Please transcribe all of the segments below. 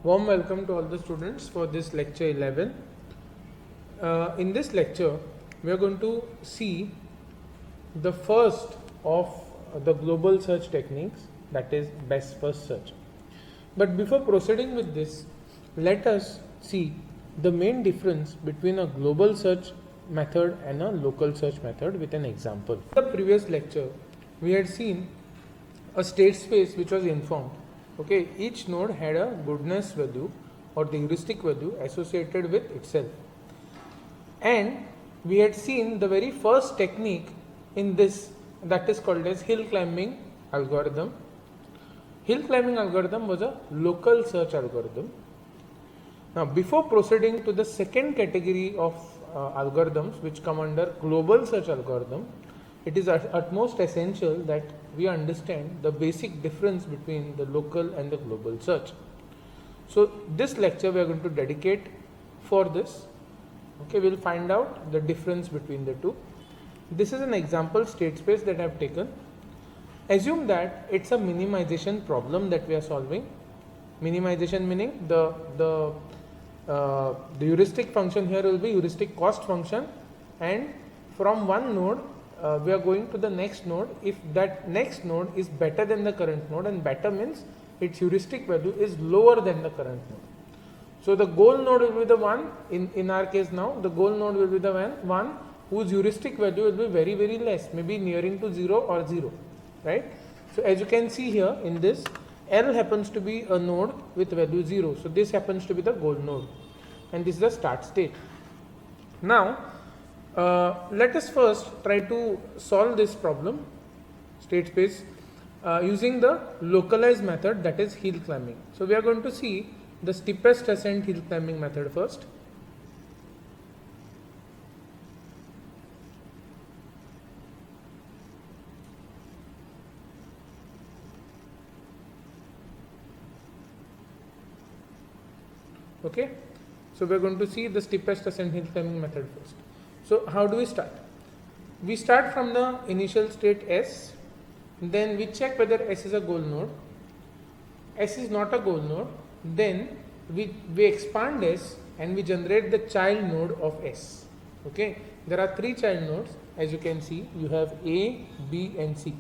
Warm welcome to all the students for this lecture 11. In this lecture, we are going to see the first of the global search techniques, that is best first search. But before proceeding with this, let us see the main difference between a global search method and a local search method with an example. In the previous lecture, we had seen a state space which was informed. Okay, each node had a goodness value or the heuristic value associated with itself. And we had seen the very first technique in this, that is called as hill climbing algorithm. Hill climbing algorithm was a local search algorithm. Now, before proceeding to the second category of algorithms which come under global search algorithm, it is at utmost essential that we understand the basic difference between the local and the global search. So, this lecture we are going to dedicate for this. Okay, we will find out the difference between the two. This is an example state space that I have taken. Assume that it's a minimization problem that we are solving. Minimization meaning the heuristic function here will be heuristic cost function, and from one node we are going to the next node if that next node is better than the current node, and better means its heuristic value is lower than the current node. So the goal node will be the one, in our case now, the goal node will be the one whose heuristic value will be very, very less, maybe nearing to 0 or 0, right? So as you can see here in this, L happens to be a node with value 0. So this happens to be the goal node, and this is the start state. Now, let us first try to solve this problem, state space, using the localized method, that is hill climbing. So we are going to see the steepest ascent hill climbing method first. Okay, so we are going to see the steepest ascent hill climbing method first. So how do we start? We start from the initial state S, then we check whether S is a goal node. S is not a goal node, then we expand S and we generate the child node of S. Okay, there are 3 child nodes, as you can see. You have A, B and C.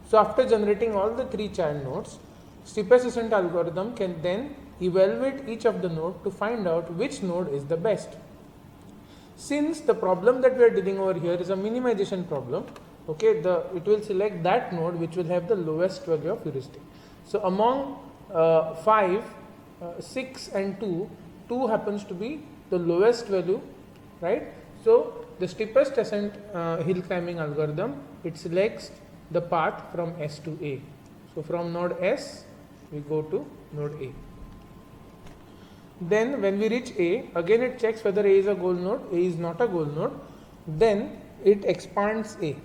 So after generating all the 3 child nodes, steepest ascent algorithm can then evaluate each of the node to find out which node is the best. Since the problem that we are dealing over here is a minimization problem, okay, it will select that node which will have the lowest value of heuristic. So among 5, 6 and 2 happens to be the lowest value, right? So the steepest ascent hill climbing algorithm, it selects the path from S to A. So from node S, we go to node A. Then when we reach A, again it checks whether A is a goal node. A is not a goal node. Then it expands A.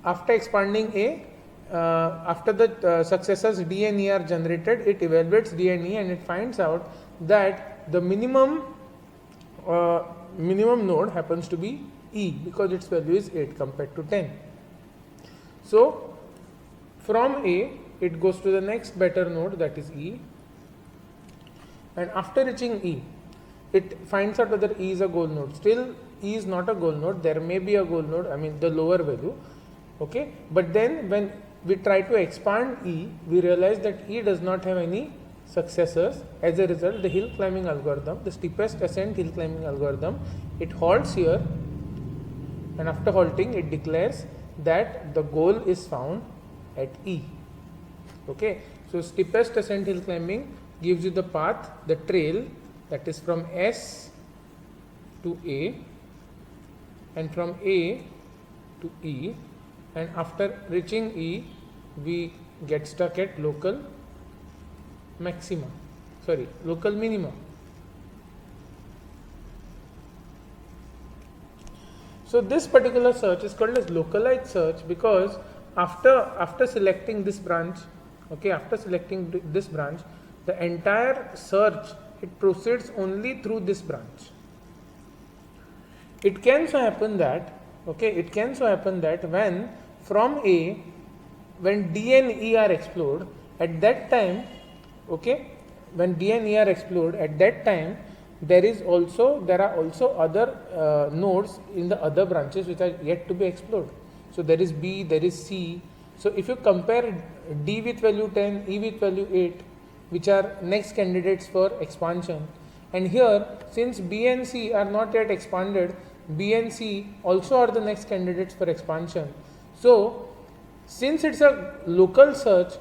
After expanding A, after the successors D and E are generated, it evaluates D and E and it finds out that the minimum node happens to be E, because its value is 8 compared to 10. So from A, it goes to the next better node, that is E. And after reaching E, it finds out whether E is a goal node. Still, E is not a goal node. There may be a goal node, I mean the lower value. Okay, but then when we try to expand E, we realize that E does not have any successors. As a result, the hill climbing algorithm, the steepest ascent hill climbing algorithm, it halts here, and after halting, it declares that the goal is found at E. Okay, so steepest ascent hill climbing gives you the path, the trail, that is from S to A and from A to E, and after reaching E, we get stuck at local minima. So this particular search is called as localized search because after selecting this branch, okay, the entire search, it proceeds only through this branch. It can so happen that when from A, when D and E are explored, at that time, okay, when D and E are explored, at that time there are also other nodes in the other branches which are yet to be explored. So there is B, there is C. So if you compare D with value 10, E with value 8, which are next candidates for expansion, and here since B and C are not yet expanded, B and C also are the next candidates for expansion. So since it's a local search,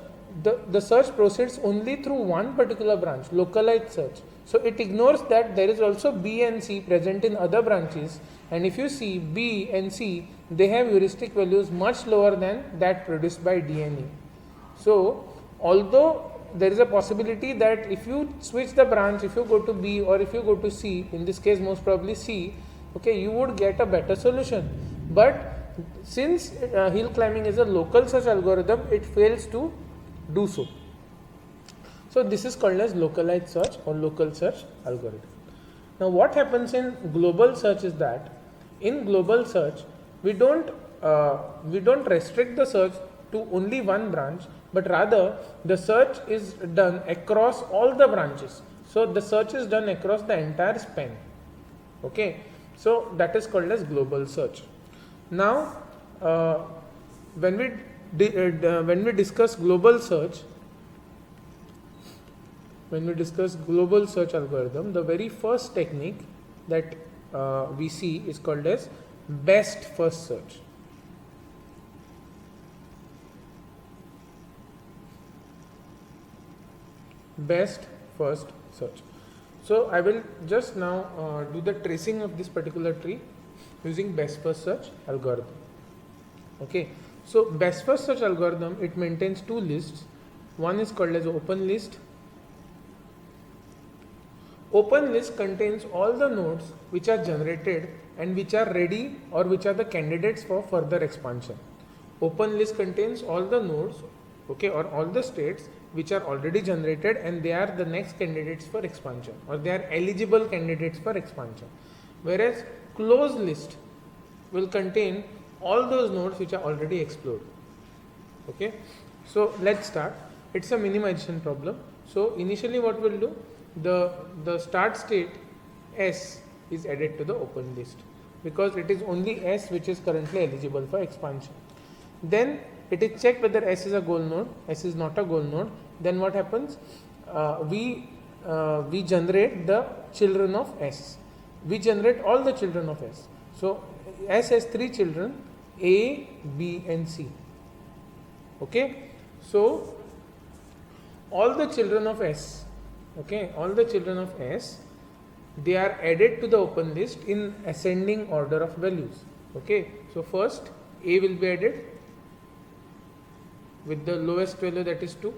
the search proceeds only through one particular branch, localized search. So it ignores that there is also B and C present in other branches, and if you see B and C, they have heuristic values much lower than that produced by D and E. So although there is a possibility that if you switch the branch, if you go to B or if you go to C, in this case most probably C, okay, you would get a better solution. But since hill climbing is a local search algorithm, it fails to do so. So this is called as localized search or local search algorithm. Now what happens in global search is that in global search we don't restrict the search to only one branch, but rather the search is done across all the branches. So the search is done across the entire span. Okay, so that is called as global search. Now when we discuss global search, algorithm, the very first technique that we see is called as best first search. Best first search. So I will just now do the tracing of this particular tree using best first search algorithm. Okay, so best first search algorithm, it maintains two lists. One is called as open list. Open list contains all the nodes which are generated and which are ready or which are the candidates for further expansion. Open list contains all the nodes, okay, or all the states which are already generated and they are the next candidates for expansion, or they are eligible candidates for expansion. Whereas closed list will contain all those nodes which are already explored. Okay, so let's start. It's a minimization problem. So initially what we'll do, the start state S is added to the open list because it is only S which is currently eligible for expansion. Then it is checked whether S is a goal node. S is not a goal node. Then what happens? We generate the children of S. We generate all the children of S. So S has three children, A, B and C. Okay, so all the children of S, okay, all the children of S, they are added to the open list in ascending order of values. Okay, so first A will be added with the lowest value, that is 2.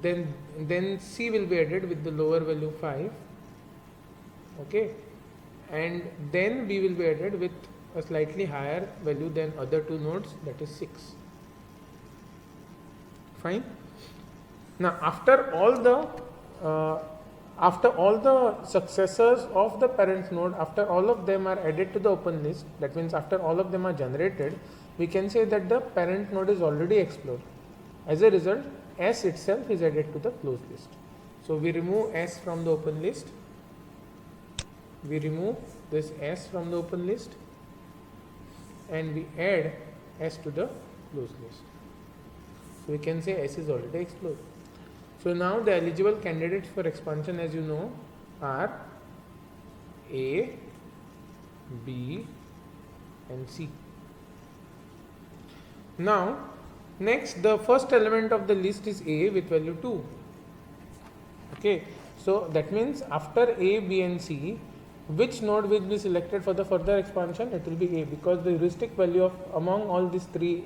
Then C will be added with the lower value 5. Okay, and then B will be added with a slightly higher value than other two nodes, that is 6. Fine. Now after all the successors of the parent node, after all of them are added to the open list, that means after all of them are generated, we can say that the parent node is already explored. As a result, S itself is added to the closed list. So we remove S from the open list. We remove this S from the open list and we add S to the closed list. So we can say S is already explored. So now the eligible candidates for expansion, as you know, are A, B and C. Now next, the first element of the list is A with value 2. Okay, so that means after A, B and C, which node will be selected for the further expansion? It will be A, because the heuristic value of among all these three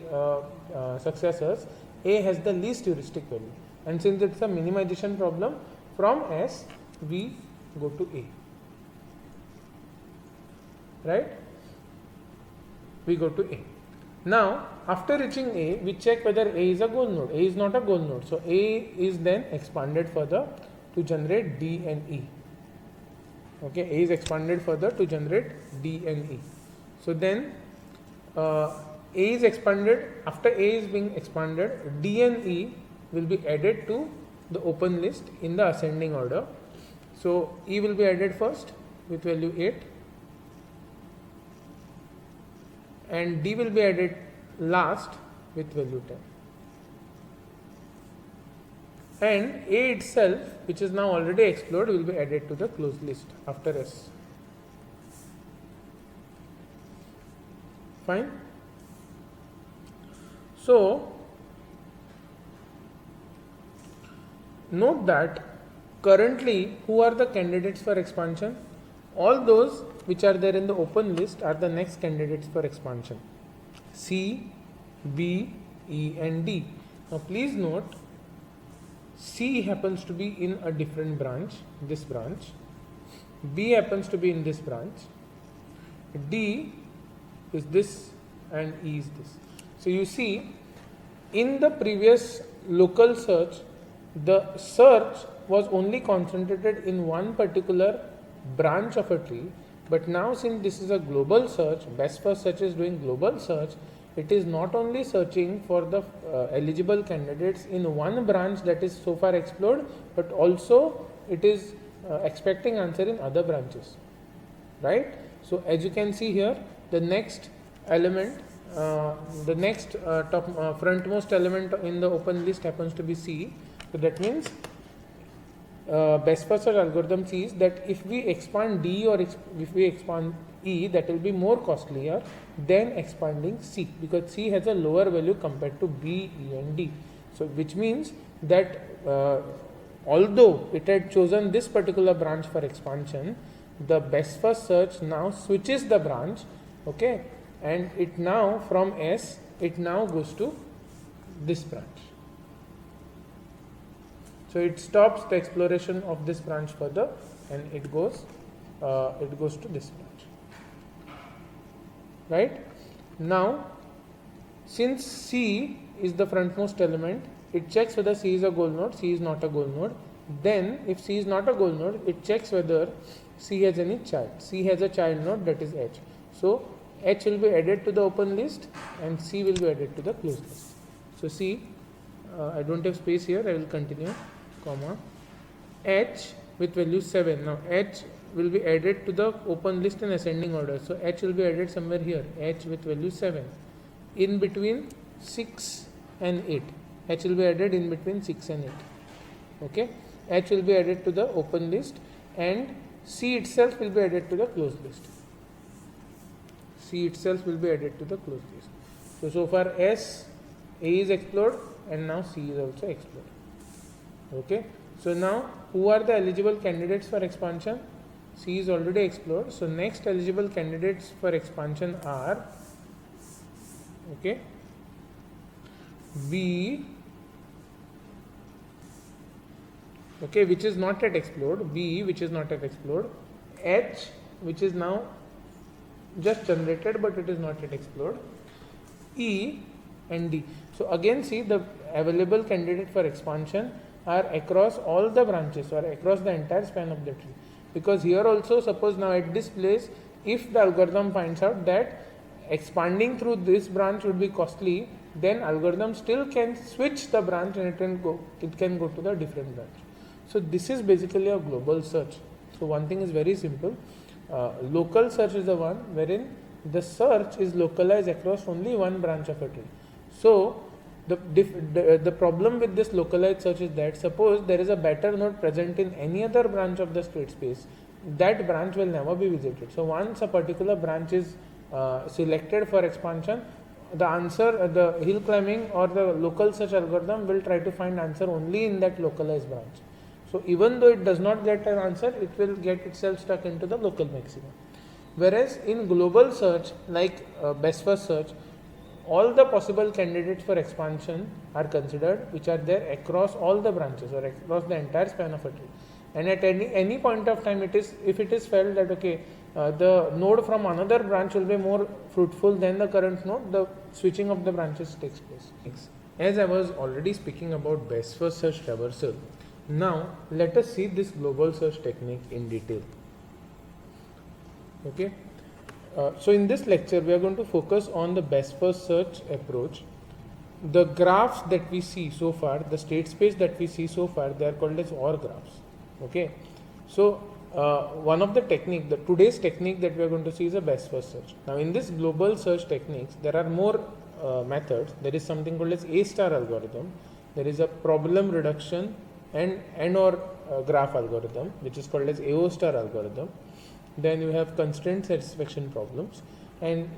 successors, A has the least heuristic value. And since it's a minimization problem, from S we go to A. Right? We go to A. Now after reaching A, we check whether A is a goal node. A is not a goal node. So A is then expanded further to generate D and E. Okay, A is expanded further to generate D and E. So then A is expanded. After A is being expanded, D and E will be added to the open list in the ascending order. So E will be added first with value 8 and D will be added last with value 10. And A itself, which is now already explored, will be added to the closed list after S. Fine. So note that currently who are the candidates for expansion? All those which are there in the open list are the next candidates for expansion. C, B, E and D. Now please note, C happens to be in a different branch, this branch. B happens to be in this branch. D is this and E is this. So you see, in the previous local search, the search was only concentrated in one particular branch of a tree, but now since this is a global search, best first search is doing global search, it is not only searching for the eligible candidates in one branch that is so far explored, but also it is expecting answer in other branches, right? So as you can see here, the next element, the next frontmost element in the open list happens to be C. So that means best first search algorithm sees that if we expand D or if we expand E, that will be more costlier than expanding C, because C has a lower value compared to B, E and D. So which means that although it had chosen this particular branch for expansion, the best first search now switches the branch, okay, and it now from S, it now goes to this branch. So it stops the exploration of this branch further and it goes to this branch. Right? Now, since C is the frontmost element, it checks whether C is a goal node, C is not a goal node. Then, if C is not a goal node, it checks whether C has any child. C has a child node, that is H. So, H will be added to the open list and C will be added to the closed list. So, C, I don't have space here, I will continue, comma, H with value 7. Now, H will be added to the open list in ascending order. So, H will be added somewhere here, H with value 7, in between 6 and 8. H will be added in between 6 and 8. Okay, H will be added to the open list and C itself will be added to the closed list. C itself will be added to the closed list. So far S, A is explored and now C is also explored. Okay, so now who are the eligible candidates for expansion? C is already explored. So next eligible candidates for expansion are, okay, B, okay, which is not yet explored, B, which is not yet explored, H, which is now just generated but it is not yet explored, E and D. So again see, the available candidate for expansion are across all the branches or across the entire span of the tree. Because here also, suppose now at this place, if the algorithm finds out that expanding through this branch would be costly, then algorithm still can switch the branch and it can go to the different branch. So this is basically a global search. So one thing is very simple. Local search is the one wherein the search is localized across only one branch of a tree. So the problem with this localized search is that suppose there is a better node present in any other branch of the state space, that branch will never be visited. So once a particular branch is selected for expansion, the answer, the hill climbing or the local search algorithm will try to find answer only in that localized branch. So even though it does not get an answer, it will get itself stuck into the local maximum. Whereas in global search, like best first search, all the possible candidates for expansion are considered, which are there across all the branches or across the entire span of a tree. And at any point of time, if it is felt that okay, the node from another branch will be more fruitful than the current node, the switching of the branches takes place. As I was already speaking about best first search traversal, now let us see this global search technique in detail. Okay. So in this lecture we are going to focus on the best first search approach. the graphs that we see so far, the state space that we see so far, they are called as OR graphs. Okay, so one of the technique, the today's technique that we are going to see is a best first search. Now in this global search techniques, there are more methods. There is something called as A-star algorithm. There is a problem reduction and or graph algorithm, which is called as AO-star algorithm. Then you have constraint satisfaction problems, and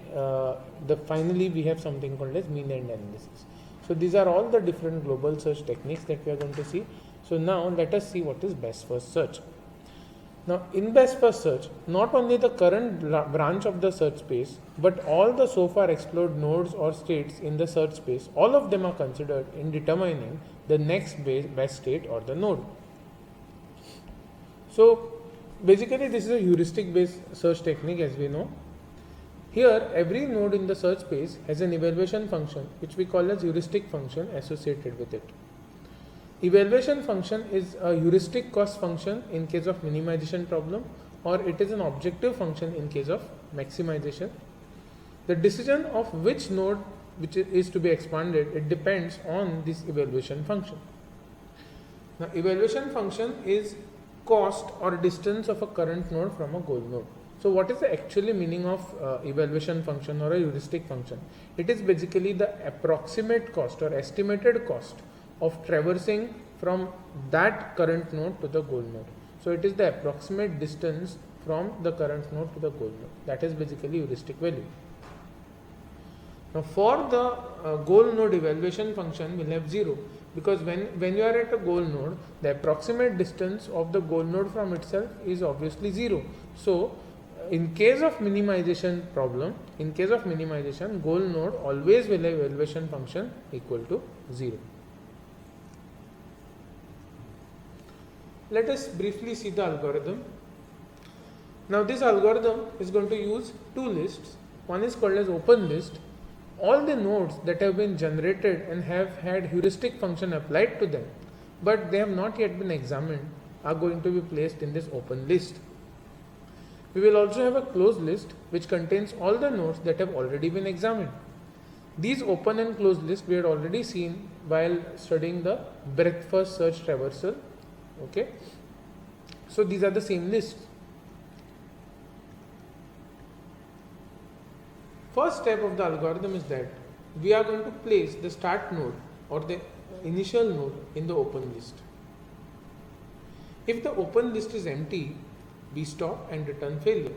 finally we have something called as mean end analysis. So these are all the different global search techniques that we are going to see. So now let us see what is best first search. Now in best first search, not only the current branch of the search space, but all the so far explored nodes or states in the search space, all of them are considered in determining the next best state or the node. So basically this is a heuristic based search technique, as we know. Here every node in the search space has an evaluation function which we call as heuristic function associated with it. Evaluation function is a heuristic cost function in case of minimization problem, or it is an objective function in case of maximization. The decision of which node which is to be expanded, it depends on this evaluation function. Now evaluation function is cost or distance of a current node from a goal node. So what is the actually meaning of evaluation function or a heuristic function? It is basically the approximate cost or estimated cost of traversing from that current node to the goal node. So it is the approximate distance from the current node to the goal node. That is basically heuristic value. Now for the goal node, evaluation function will have 0, because when you are at a goal node, the approximate distance of the goal node from itself is obviously 0. So in case of minimization problem, in case of minimization, goal node always will have evaluation function equal to 0. Let us briefly see the algorithm. Now this algorithm is going to use two lists. One is called as open list. All the nodes that have been generated and have had heuristic function applied to them, but they have not yet been examined, are going to be placed in this open list. We will also have a closed list which contains all the nodes that have already been examined. These open and closed lists we had already seen while studying the breadth first search traversal. Okay, so these are the same lists. First step of the algorithm is that we are going to place the start node or the initial node in the open list. If the open list is empty, we stop and return failure.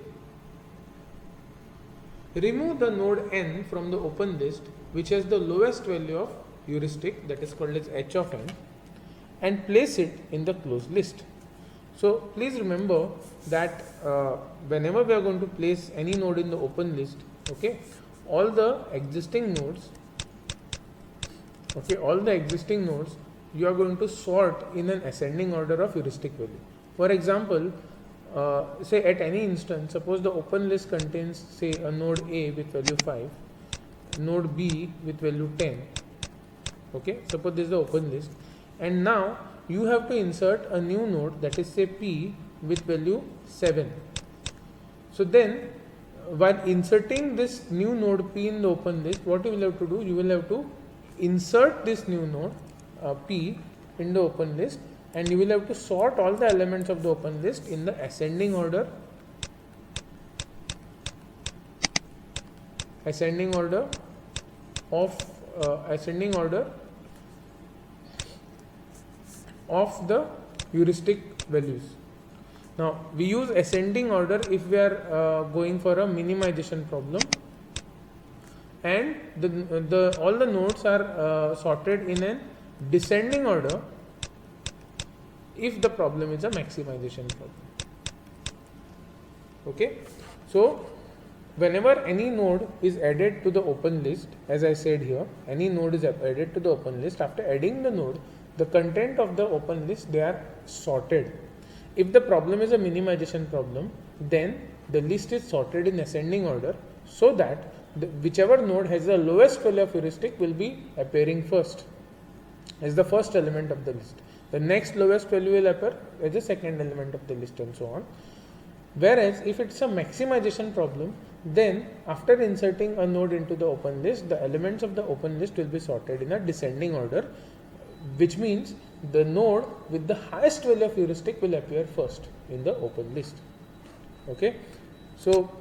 Remove the node n from the open list which has the lowest value of heuristic, that is called as h of n, and place it in the closed list. So please remember that whenever we are going to place any node in the open list, okay, all the existing nodes you are going to sort in an ascending order of heuristic value. For example, say at any instance, suppose the open list contains say a node A with value 5, node B with value 10. Okay, suppose this is the open list, and now you have to insert a new node, that is say P with value 7. So then while inserting this new node P in the open list, what you will have to do, you will have to insert this new node P in the open list, and you will have to sort all the elements of the open list in the ascending order of the heuristic values. Now we use ascending order if we are going for a minimization problem, and all the nodes are sorted in a descending order if the problem is a maximization problem. Okay, so whenever any node is added to the open list, as I said here, any node is added to the open list, after adding the node, the content of the open list, they are sorted. If the problem is a minimization problem, then the list is sorted in ascending order, so that whichever node has the lowest value of heuristic will be appearing first as the first element of the list. The next lowest value will appear as the second element of the list, and so on. Whereas if it's a maximization problem, then after inserting a node into the open list, the elements of the open list will be sorted in a descending order, which means the node with the highest value of heuristic will appear first in the open list. Okay, so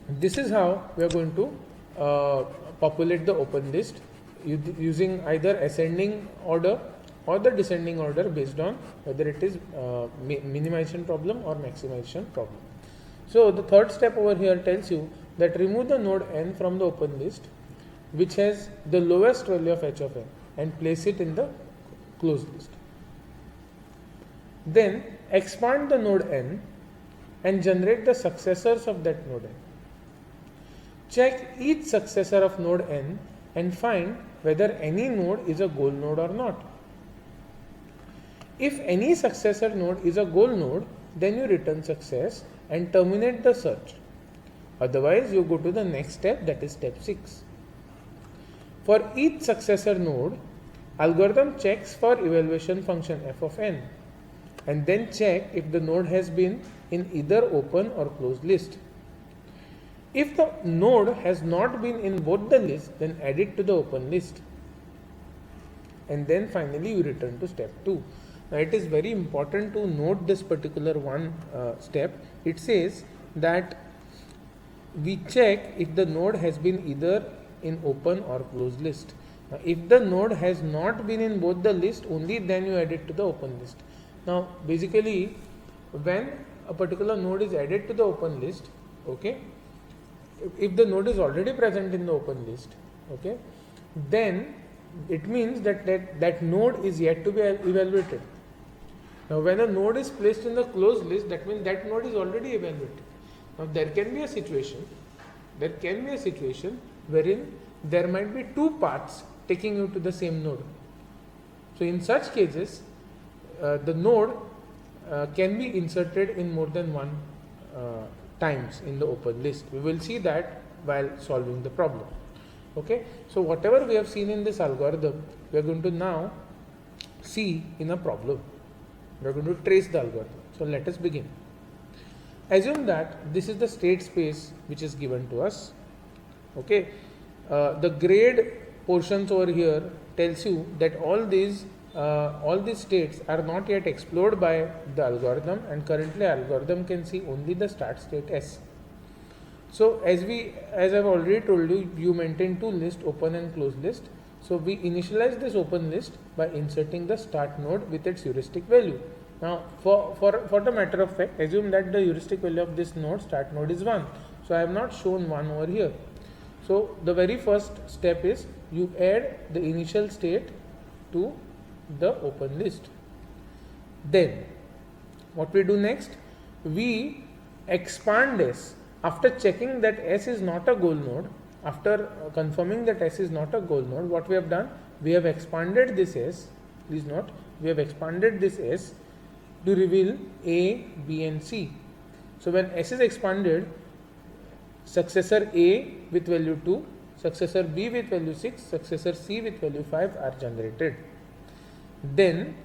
this is how we are going to populate the open list using either ascending order or the descending order based on whether it is minimization problem or maximization problem. So the third step over here tells you that remove the node n from the open list which has the lowest value of h of n and place it in the closed list. Then expand the node n and generate the successors of that node n. Check each successor of node n and find whether any node is a goal node or not. If any successor node is a goal node, then you return success and terminate the search. Otherwise, you go to the next step, that is step 6. For each successor node, algorithm checks for evaluation function f of n and then check if the node has been in either open or closed list. If the node has not been in both the lists, then add it to the open list. And then finally you return to step 2. Now it is very important to note this particular step. It says that we check if the node has been either in open or closed list. Now if the node has not been in both the list, only then you add it to the open list. Now basically when a particular node is added to the open list, okay, if the node is already present in the open list, okay, then it means that node is yet to be evaluated. Now when a node is placed in the closed list, that means that node is already evaluated. Now there can be a situation wherein there might be two paths taking you to the same node. So in such cases, the node can be inserted in more than one times in the open list. We will see that while solving the problem. Okay, so whatever we have seen in this algorithm, we are going to now see in a problem. We are going to trace the algorithm. So let us begin. Assume that this is the state space which is given to us. Okay, the grade portions over here tells you that all these states are not yet explored by the algorithm, and currently algorithm can see only the start state S. So as I've already told you, you maintain two lists, open and closed list. So we initialize this open list by inserting the start node with its heuristic value. Now for the matter of fact, assume that the heuristic value of this node, start node, is 1. So I have not shown 1 over here. So the very first step is you add the initial state to the open list. Then what we do next, we expand S. After checking that S is not a goal node, after confirming that S is not a goal node, what we have done, we have expanded this S. Please note, we have expanded this S to reveal A, B and C. So when S is expanded, successor A with value 2, successor B with value 6, successor C with value 5 are generated. Then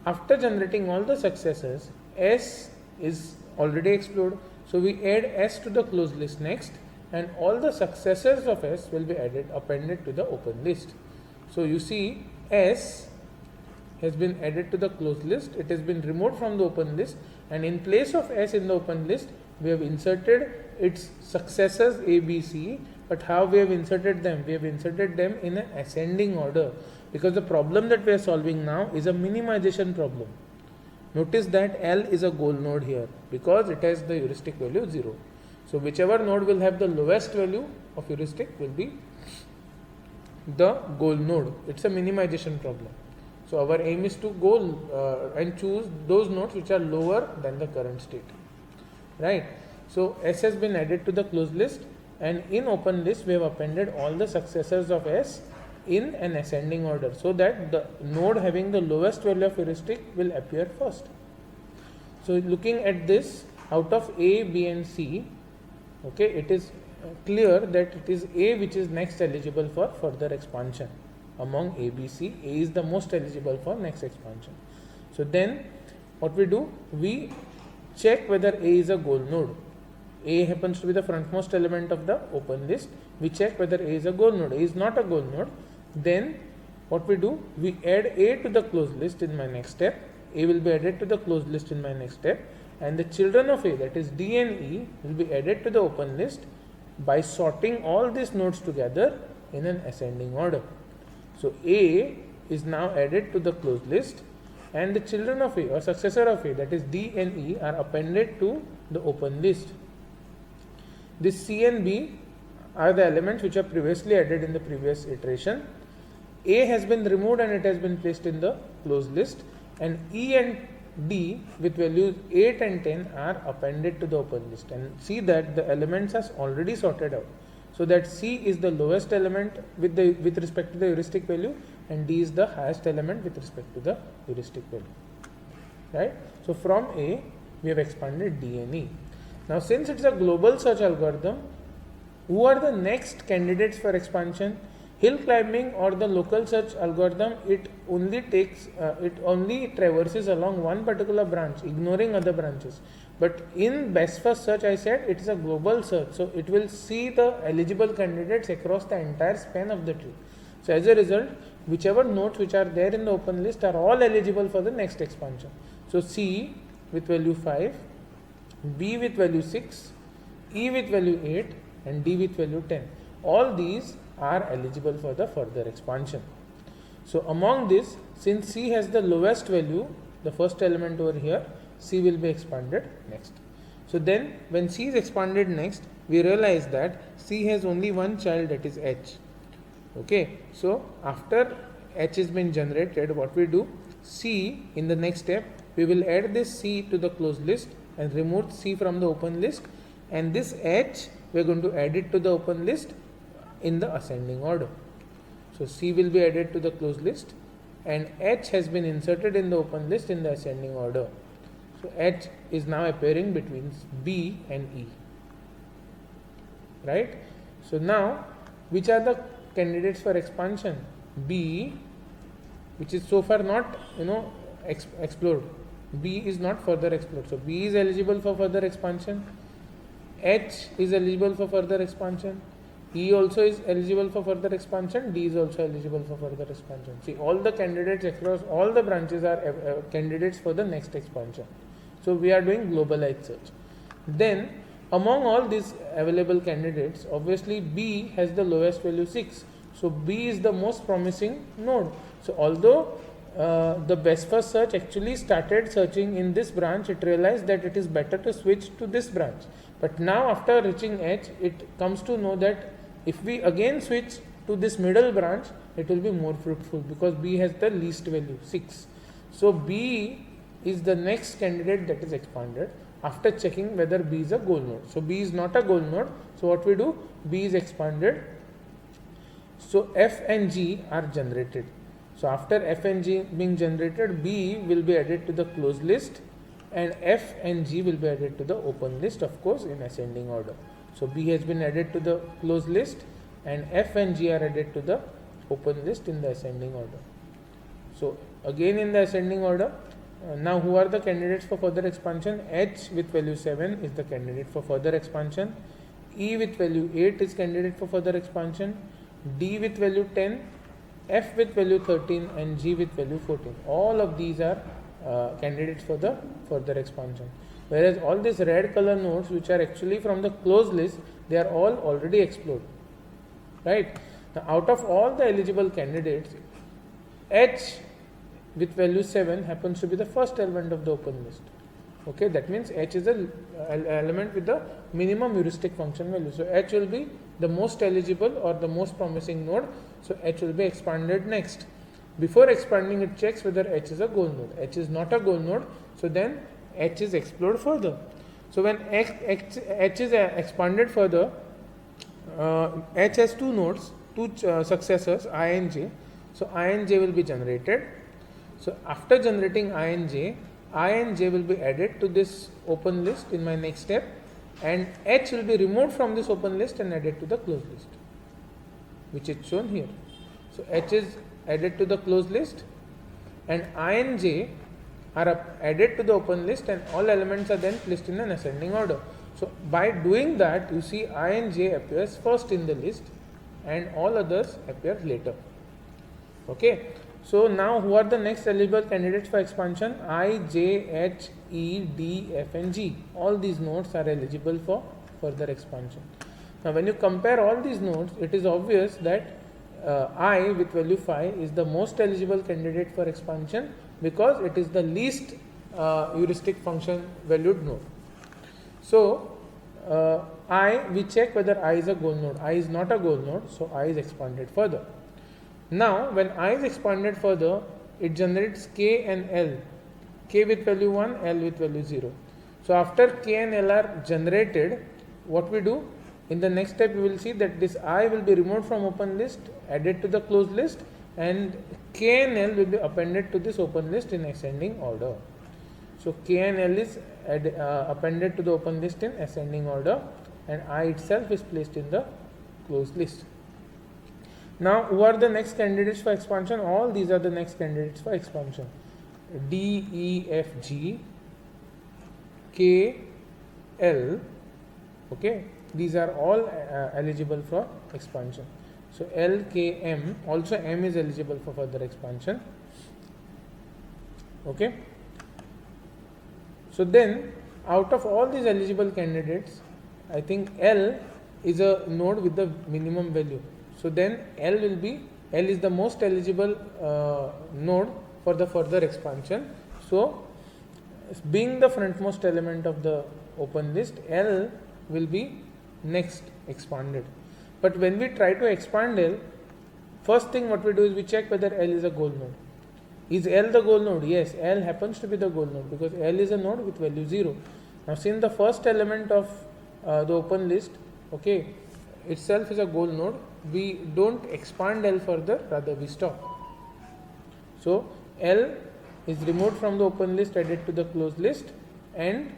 after generating all the successors, S is already explored. So we add S to the closed list next, and all the successors of S will be appended to the open list. So you see S has been added to the closed list, it has been removed from the open list, and in place of S in the open list, we have inserted its successors A, B, C. But how we have inserted them? We have inserted them in an ascending order, because the problem that we are solving now is a minimization problem. Notice that L is a goal node here because it has the heuristic value 0. So whichever node will have the lowest value of heuristic will be the goal node. It's a minimization problem. So our aim is to go and choose those nodes which are lower than the current state. Right. So S has been added to the closed list, and in open list we have appended all the successors of S in an ascending order, so that the node having the lowest value of heuristic will appear first. So looking at this, out of A, B and C, okay, it is clear that it is A which is next eligible for further expansion. Among A, B, C, A is the most eligible for next expansion. So then what we do, we check whether A is a goal node. A happens to be the frontmost element of the open list. We check whether A is a goal node. A is not a goal node. Then what we do? We add A to the closed list in my next step. A will be added to the closed list in my next step. And the children of A, that is D and E, will be added to the open list by sorting all these nodes together in an ascending order. So A is now added to the closed list, and the children of A or successor of A, that is D and E, are appended to the open list. This C and B are the elements which are previously added in the previous iteration. A has been removed and it has been placed in the closed list, and E and D with values 8 and 10 are appended to the open list. And see that the elements are already sorted out, so that C is the lowest element with respect to the heuristic value, and D is the highest element with respect to the heuristic value. Right? So from A we have expanded D and E. Now since it's a global search algorithm, who are the next candidates for expansion? Hill climbing or the local search algorithm, it only traverses along one particular branch, ignoring other branches. But in best first search, I said it is a global search, so it will see the eligible candidates across the entire span of the tree. So as a result, whichever nodes which are there in the open list are all eligible for the next expansion. So C with value 5, B with value 6, E with value 8, and D with value 10. All these are eligible for the further expansion. So among this, since C has the lowest value, the first element over here, C will be expanded next. So then when C is expanded next, we realize that C has only one child, that is H. Okay, so after H has been generated, what we do? C, in the next step, we will add this C to the closed list and remove C from the open list, and this H we are going to add it to the open list in the ascending order. So C will be added to the closed list, and H has been inserted in the open list in the ascending order. So H is now appearing between B and E. Right? So now, which are the candidates for expansion? B, which is so far not explored. B is not further explored. So B is eligible for further expansion. H is eligible for further expansion. E also is eligible for further expansion. D is also eligible for further expansion. See, all the candidates across all the branches are candidates for the next expansion. So we are doing globalized search. Then among all these available candidates, obviously B has the lowest value 6. So B is the most promising node. So although the best first search actually started searching in this branch, it realized that it is better to switch to this branch. But now after reaching H, it comes to know that if we again switch to this middle branch, it will be more fruitful because B has the least value 6. So B is the next candidate that is expanded after checking whether B is a goal node. So B is not a goal node. So what we do? B is expanded. So F and G are generated. So after F and G being generated, B will be added to the closed list, and F and G will be added to the open list, of course, in ascending order. So B has been added to the closed list, and F and G are added to the open list in the ascending order. So again in the ascending order, now who are the candidates for further expansion? H with value 7 is the candidate for further expansion. E with value 8 is candidate for further expansion. D with value 10, F with value 13, and G with value 14. All of these are candidates for the further expansion. Whereas all these red color nodes, which are actually from the closed list, they are all already explored. Right? Now out of all the eligible candidates, H with value 7 happens to be the first element of the open list. Okay, that means H is an element with the minimum heuristic function value. So H will be the most eligible or the most promising node. So H will be expanded next. Before expanding, it checks whether H is a goal node. H is not a goal node, so then H is explored further. So when H is expanded further, H has two nodes, two successors, I and J. So I and J will be generated. So after generating I and J will be added to this open list in my next step, and H will be removed from this open list and added to the closed list, which is shown here. So H is added to the closed list, and I and J are added to the open list, and all elements are then placed in an ascending order. So by doing that, you see I and j appears first in the list and all others appear later. Okay. So now who are the next eligible candidates for expansion? I, J, H, E, D, F and G. All these nodes are eligible for further expansion. Now when you compare all these nodes, it is obvious that I with value 5 is the most eligible candidate for expansion because it is the least heuristic function valued node. So we check whether I is a goal node. I is not a goal node, so I is expanded further. Now when I is expanded further, it generates K and L. K with value 1, L with value 0. So after K and L are generated, what we do? In the next step, we will see that this I will be removed from open list, added to the closed list, and K and L will be appended to this open list in ascending order. So K and L is appended to the open list in ascending order, and I itself is placed in the closed list. Now, who are the next candidates for expansion? All these are the next candidates for expansion. D, E, F, G, K, L. Okay. These are all eligible for expansion. So L, K, M, also M is eligible for further expansion. Okay. So then, out of all these eligible candidates, I think L is a node with the minimum value. So then L is the most eligible node for the further expansion. So being the frontmost element of the open list, L will be next expanded. But when we try to expand L, first thing what we do is we check whether L is a goal node. Is L the goal node? Yes, L happens to be the goal node because L is a node with value 0. Now since the first element of the open list, okay, itself is a goal node, we don't expand L further, rather we stop. So L is removed from the open list, added to the closed list, and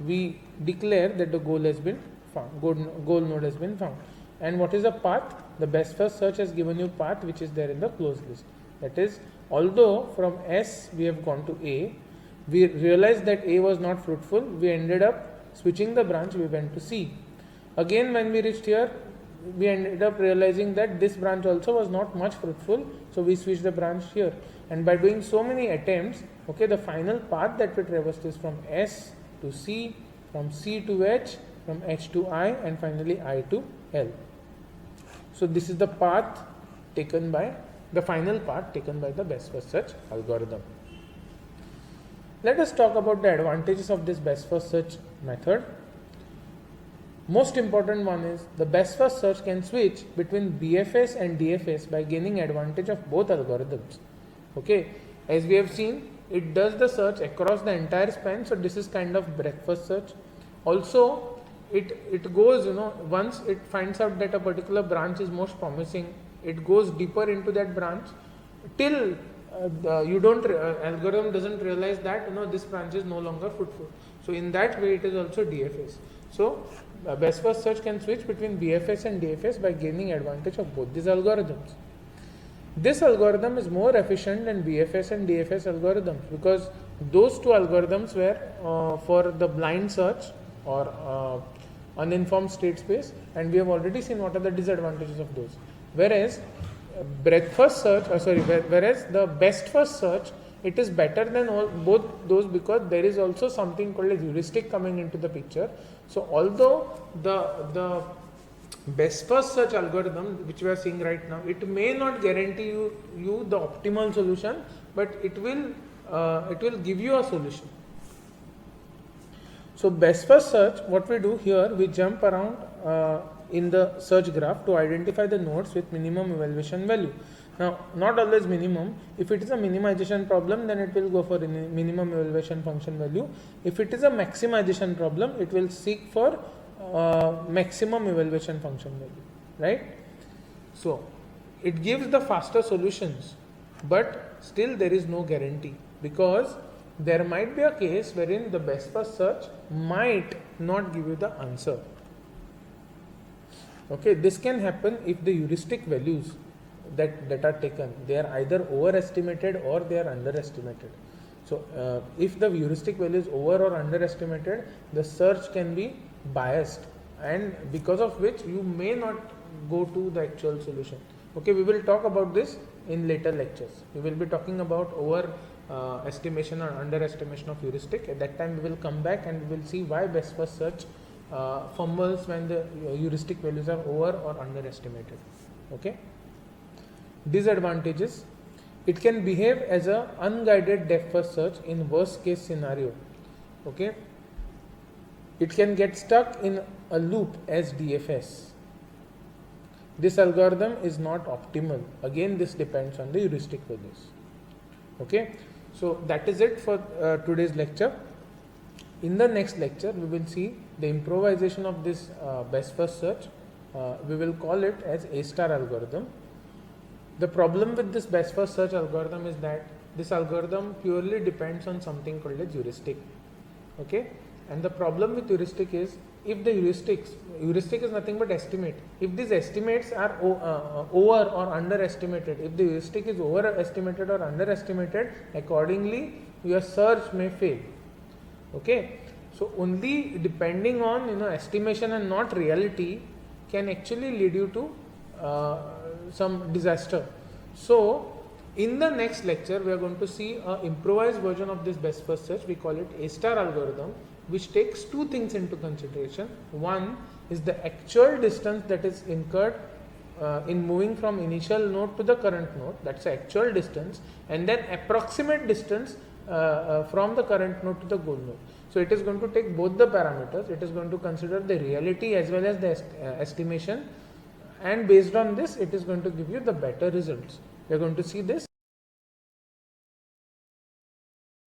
we declare that the goal has been found, goal node has been found. And what is the path? The best first search has given you path which is there in the closed list. That is, although from S we have gone to A, we realized that A was not fruitful, we ended up switching the branch, we went to C. Again when we reached here, we ended up realizing that this branch also was not much fruitful, so we switched the branch here. And by doing so many attempts, okay, the final path that we traversed is from S to C, from C to H, from H to I, and finally I to L. So this is the path taken by, the final path taken by the best first search algorithm. Let us talk about the advantages of this best first search method. Most important one is the best first search can switch between BFS and DFS by gaining advantage of both algorithms. Okay, as we have seen, it does the search across the entire span, so this is kind of breadth first search. Also, it goes, once it finds out that a particular branch is most promising, it goes deeper into that branch till algorithm doesn't realize that this branch is no longer fruitful. So in that way, it is also DFS. So best first search can switch between BFS and DFS by gaining advantage of both these algorithms. This algorithm is more efficient than BFS and DFS algorithms because those two algorithms were for the blind search or uninformed state space, and we have already seen what are the disadvantages of those. Whereas whereas the best first search, it is better than both those because there is also something called a heuristic coming into the picture. So although the best first search algorithm which we are seeing right now, it may not guarantee you the optimal solution, but it will give you a solution. So best first search, what we do here, we jump around in the search graph to identify the nodes with minimum evaluation value. Now, not always minimum. If it is a minimization problem, then it will go for minimum evaluation function value. If it is a maximization problem, it will seek for maximum evaluation function value, right? So, it gives the faster solutions, but still there is no guarantee because there might be a case wherein the best first search might not give you the answer. Okay, this can happen if the heuristic values that are taken, they are either overestimated or they are underestimated. So if the heuristic value is over or underestimated, the search can be biased, and because of which you may not go to the actual solution. Okay, we will talk about this in later lectures. We will be talking about over estimation or underestimation of heuristic. At that time we will come back and we will see why best first search fumbles when the heuristic values are over or underestimated. Okay. Disadvantages: it can behave as a unguided depth first search in worst case scenario. Okay, it can get stuck in a loop as DFS. This algorithm is not optimal. Again, this depends on the heuristic values. Okay, so that is it for today's lecture. In the next lecture we will see the improvisation of this best first search. We will call it as A star algorithm. The problem with this best first search algorithm is that this algorithm purely depends on something called as heuristic. Okay, and the problem with heuristic is, if the heuristic is nothing but estimate. If these estimates are over or underestimated, if the heuristic is overestimated or underestimated, accordingly your search may fail. Okay, so only depending on estimation and not reality can actually lead you to some disaster. So in the next lecture we are going to see an improvised version of this best first search. We call it A star algorithm, which takes two things into consideration. One is the actual distance that is incurred in moving from initial node to the current node, that's the actual distance, and then approximate distance from the current node to the goal node. So it is going to take both the parameters. It is going to consider the reality as well as the estimation, and based on this it is going to give you the better results. We are going to see this